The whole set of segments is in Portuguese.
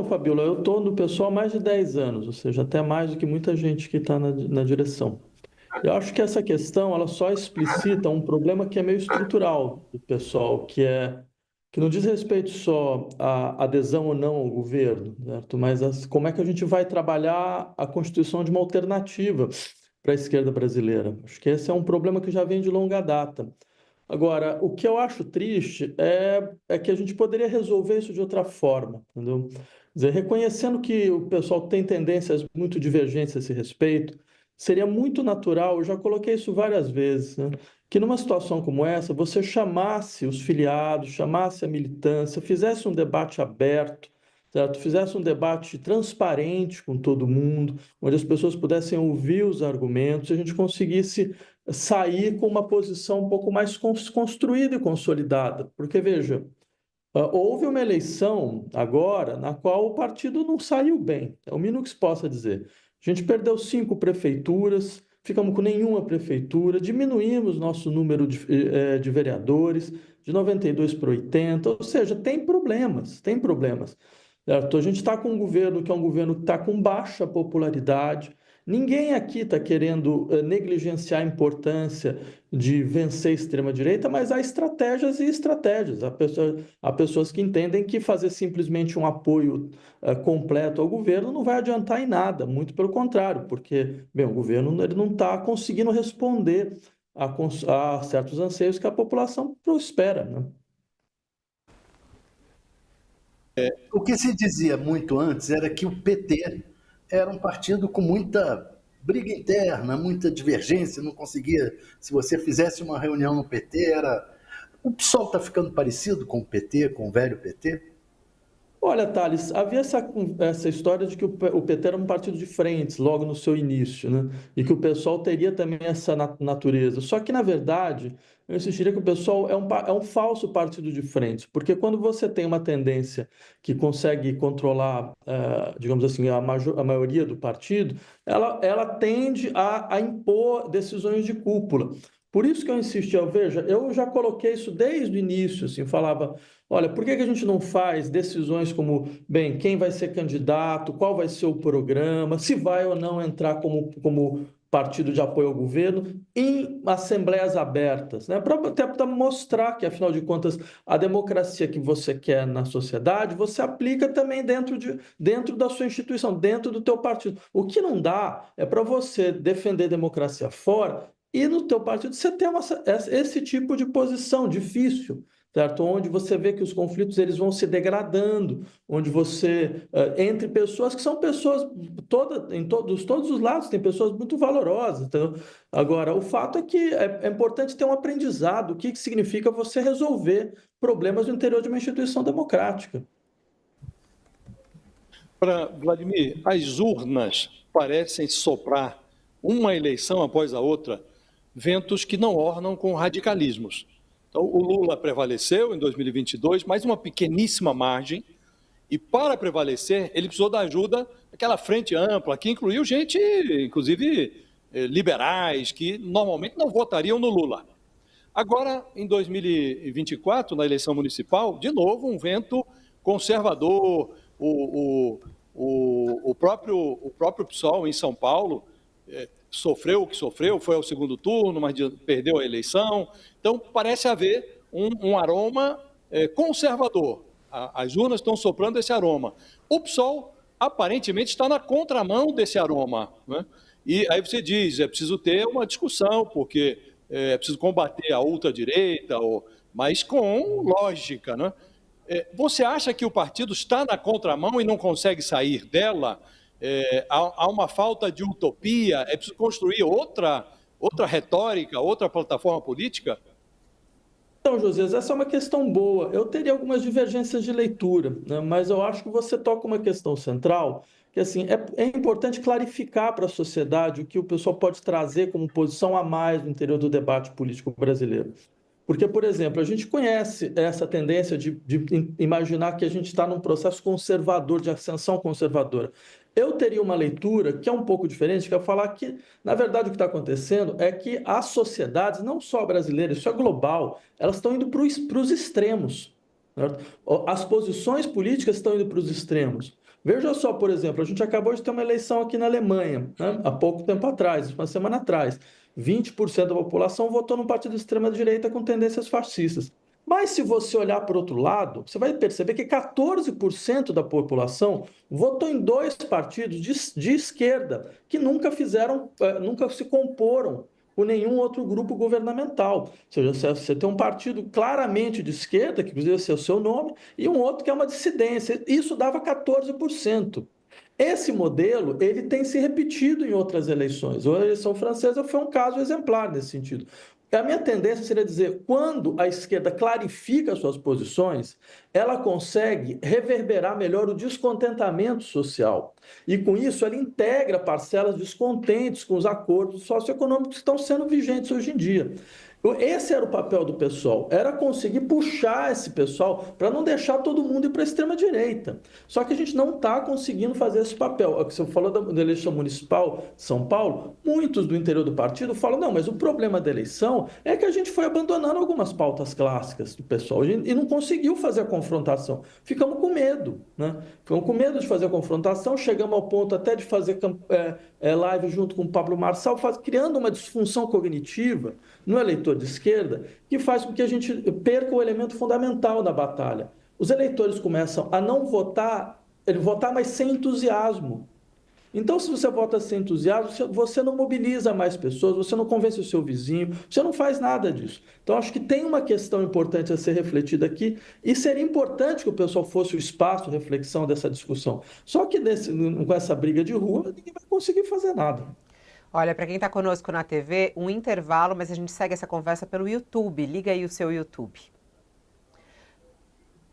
Fabiola, eu estou no pessoal há mais de 10 anos, ou seja, até mais do que muita gente que está na direção. Eu acho que essa questão ela só explicita um problema que é meio estrutural do pessoal, que não diz respeito só à adesão ou não ao governo, certo? Mas como é que a gente vai trabalhar a constituição de uma alternativa para a esquerda brasileira. Acho que esse é um problema que já vem de longa data. Agora, o que eu acho triste é que a gente poderia resolver isso de outra forma, entendeu? Quer dizer, reconhecendo que o pessoal tem tendências muito divergentes a esse respeito, seria muito natural, eu já coloquei isso várias vezes, né? Que numa situação como essa, você chamasse os filiados, chamasse a militância, fizesse um debate aberto, certo? Fizesse um debate transparente com todo mundo, onde as pessoas pudessem ouvir os argumentos, e a gente conseguisse sair com uma posição um pouco mais construída e consolidada. Porque, veja, houve uma eleição agora na qual o partido não saiu bem, é o mínimo que se possa dizer. A gente perdeu 5 prefeituras, ficamos com nenhuma prefeitura, diminuímos nosso número de vereadores de 92 para 80, ou seja, tem problemas, tem problemas. Certo? A gente está com um governo que é um governo que está com baixa popularidade. Ninguém aqui está querendo negligenciar a importância de vencer a extrema-direita, mas há estratégias e estratégias. Há pessoas que entendem que fazer simplesmente um apoio completo ao governo não vai adiantar em nada, muito pelo contrário, porque bem, o governo ele não está conseguindo responder a certos anseios que a população espera, né? O que se dizia muito antes era que o PT era um partido com muita briga interna, muita divergência, não conseguia. Se você fizesse uma reunião no PT, era. O PSOL está ficando parecido com o PT, com o velho PT? Olha, Thales, havia essa história de que o PT era um partido de frentes logo no seu início, né? E que o PSOL teria também essa natureza. Só que, na verdade, eu insistiria que o PSOL é um falso partido de frentes, porque quando você tem uma tendência que consegue controlar, digamos assim, a maioria do partido, ela tende a impor decisões de cúpula. Por isso que eu insisti, veja, eu já coloquei isso desde o início, assim, falava. Olha, por que que a gente não faz decisões como, bem, quem vai ser candidato, qual vai ser o programa, se vai ou não entrar como partido de apoio ao governo, em assembleias abertas, né? Para até para mostrar que, afinal de contas, a democracia que você quer na sociedade, você aplica também dentro da sua instituição, dentro do teu partido. O que não dá é para você defender democracia fora e no teu partido você ter esse tipo de posição difícil, certo? Onde você vê que os conflitos eles vão se degradando, onde você entre pessoas que são pessoas em todos os lados tem pessoas muito valorosas. Então, agora o fato é que é importante ter um aprendizado, o que significa você resolver problemas no interior de uma instituição democrática. Para Vladimir, as urnas parecem soprar, uma eleição após a outra, ventos que não ornam com radicalismos. Então, o Lula prevaleceu em 2022, mais uma pequeníssima margem, e para prevalecer, ele precisou da ajuda daquela frente ampla, que incluiu gente, inclusive liberais, que normalmente não votariam no Lula. Agora, em 2024, na eleição municipal, de novo, um vento conservador, o próprio PSOL em São Paulo sofreu o que sofreu, foi ao segundo turno, mas perdeu a eleição. Então, parece haver um aroma conservador. As urnas estão soprando esse aroma. O PSOL, aparentemente, está na contramão desse aroma, né? E aí você diz, é preciso ter uma discussão, porque é preciso combater a ultradireita, mas com lógica, né? Você acha que o partido está na contramão e não consegue sair dela? Há uma falta de utopia? É preciso construir outra retórica, outra plataforma política? Então, José, essa é uma questão boa. Eu teria algumas divergências de leitura, né? Mas eu acho que você toca uma questão central, que assim, é importante clarificar para a sociedade o que o pessoal pode trazer como posição a mais no interior do debate político brasileiro. Porque, por exemplo, a gente conhece essa tendência de imaginar que a gente está num processo conservador, de ascensão conservadora. Eu teria uma leitura que é um pouco diferente, que é falar que, na verdade, o que está acontecendo é que as sociedades, não só brasileiras, isso é global, elas estão indo para os extremos, certo? As posições políticas estão indo para os extremos. Veja só, por exemplo, a gente acabou de ter uma eleição aqui na Alemanha, né? Há pouco tempo atrás, uma semana atrás. 20% da população votou num partido de extrema-direita com tendências fascistas. Mas se você olhar por outro lado, você vai perceber que 14% da população votou em dois partidos de esquerda que nunca nunca se comporam com nenhum outro grupo governamental. Ou seja, você tem um partido claramente de esquerda, que inclusive é o seu nome, e um outro que é uma dissidência. Isso dava 14%. Esse modelo ele tem se repetido em outras eleições. A eleição francesa foi um caso exemplar nesse sentido. A minha tendência seria dizer, quando a esquerda clarifica suas posições, ela consegue reverberar melhor o descontentamento social. E com isso ela integra parcelas descontentes com os acordos socioeconômicos que estão sendo vigentes hoje em dia. Esse era o papel do pessoal, era conseguir puxar esse pessoal para não deixar todo mundo ir para a extrema-direita. Só que a gente não está conseguindo fazer esse papel. Você falou da eleição municipal de São Paulo, muitos do interior do partido falam, não, mas o problema da eleição é que a gente foi abandonando algumas pautas clássicas do pessoal e não conseguiu fazer a confrontação. Ficamos com medo, né? Ficamos com medo de fazer a confrontação, chegamos ao ponto até de fazer live junto com o Pablo Marçal, criando uma disfunção cognitiva no eleitor de esquerda, que faz com que a gente perca o elemento fundamental da batalha. Os eleitores começam a não votar, mas sem entusiasmo. Então, se você vota sem entusiasmo, você não mobiliza mais pessoas, você não convence o seu vizinho, você não faz nada disso. Então, acho que tem uma questão importante a ser refletida aqui, e seria importante que o pessoal fosse o espaço de reflexão dessa discussão. Só que com essa briga de rua, ninguém vai conseguir fazer nada. Olha, para quem está conosco na TV, um intervalo, mas a gente segue essa conversa pelo YouTube. Liga aí o seu YouTube.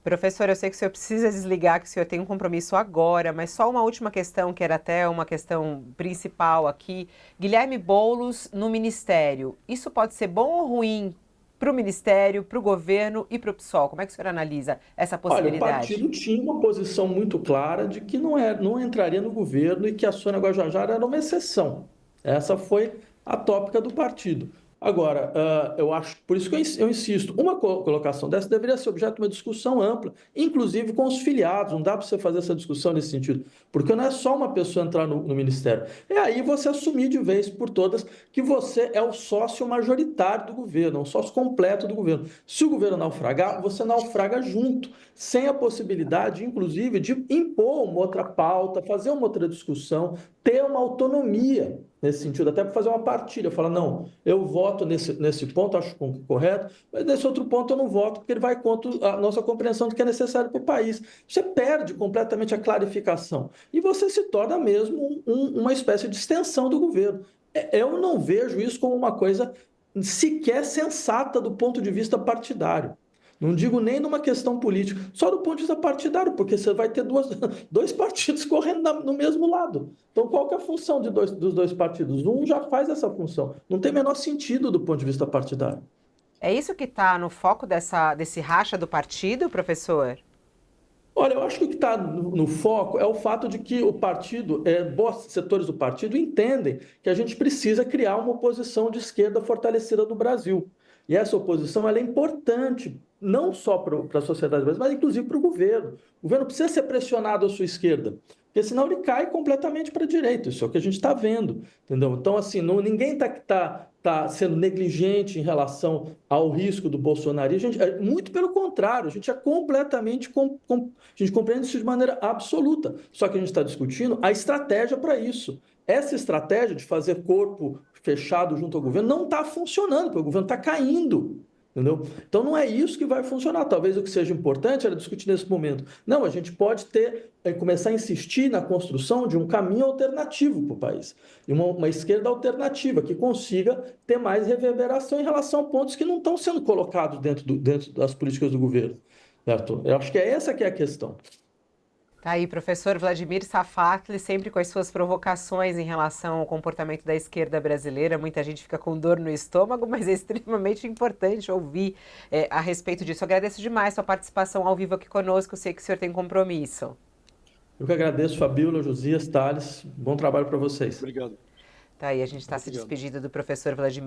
Professor, eu sei que o senhor precisa desligar, que o senhor tem um compromisso agora, mas só uma última questão, que era até uma questão principal aqui. Guilherme Boulos no Ministério. Isso pode ser bom ou ruim para o Ministério, para o governo e para o PSOL? Como é que o senhor analisa essa possibilidade? Olha, o partido tinha uma posição muito clara de que não entraria no governo e que a Sônia Guajajara era uma exceção. Essa foi a tópica do partido. Agora, eu acho, por isso que eu insisto, uma colocação dessa deveria ser objeto de uma discussão ampla, inclusive com os filiados. Não dá para você fazer essa discussão nesse sentido, porque não é só uma pessoa entrar no ministério. É aí você assumir de vez por todas que você é o sócio majoritário do governo, o sócio completo do governo. Se o governo naufragar, você naufraga junto, sem a possibilidade, inclusive, de impor uma outra pauta, fazer uma outra discussão, ter uma autonomia nesse sentido, até para fazer uma partilha. Falar, não, eu voto nesse ponto, acho correto, mas nesse outro ponto eu não voto, porque ele vai contra a nossa compreensão do que é necessário para o país. Você perde completamente a clarificação e você se torna mesmo uma espécie de extensão do governo. Eu não vejo isso como uma coisa sequer sensata do ponto de vista partidário. Não digo nem numa questão política, só do ponto de vista partidário, porque você vai ter dois partidos correndo no mesmo lado. Então, qual que é a função dos dois partidos? Um já faz essa função. Não tem o menor sentido do ponto de vista partidário. É isso que está no foco desse racha do partido, professor? Olha, eu acho que o que está no foco é o fato de que o partido, bons setores do partido entendem que a gente precisa criar uma oposição de esquerda fortalecida no Brasil. E essa oposição ela é importante, não só para a sociedade brasileira, mas inclusive para o governo. O governo precisa ser pressionado à sua esquerda, porque senão ele cai completamente para a direita. Isso é o que a gente está vendo, entendeu? Então, assim, ninguém está sendo negligente em relação ao risco do bolsonarismo. Muito pelo contrário, a gente é completamente, a gente compreende isso de maneira absoluta. Só que a gente está discutindo a estratégia para isso. Essa estratégia de fazer corpo fechado junto ao governo não está funcionando, porque o governo está caindo. Entendeu? Então não é isso que vai funcionar. Talvez o que seja importante era discutir nesse momento. Não, a gente pode começar a insistir na construção de um caminho alternativo para o país. E uma esquerda alternativa que consiga ter mais reverberação em relação a pontos que não estão sendo colocados dentro das políticas do governo. Certo? Eu acho que essa que é a questão. Tá aí, professor Vladimir Safatli, sempre com as suas provocações em relação ao comportamento da esquerda brasileira. Muita gente fica com dor no estômago, mas é extremamente importante ouvir a respeito disso. Eu agradeço demais sua participação ao vivo aqui conosco. Eu sei que o senhor tem compromisso. Eu que agradeço, Fabíola, Josias, Thales. Bom trabalho para vocês. Obrigado. Tá aí, a gente está se despedindo do professor Vladimir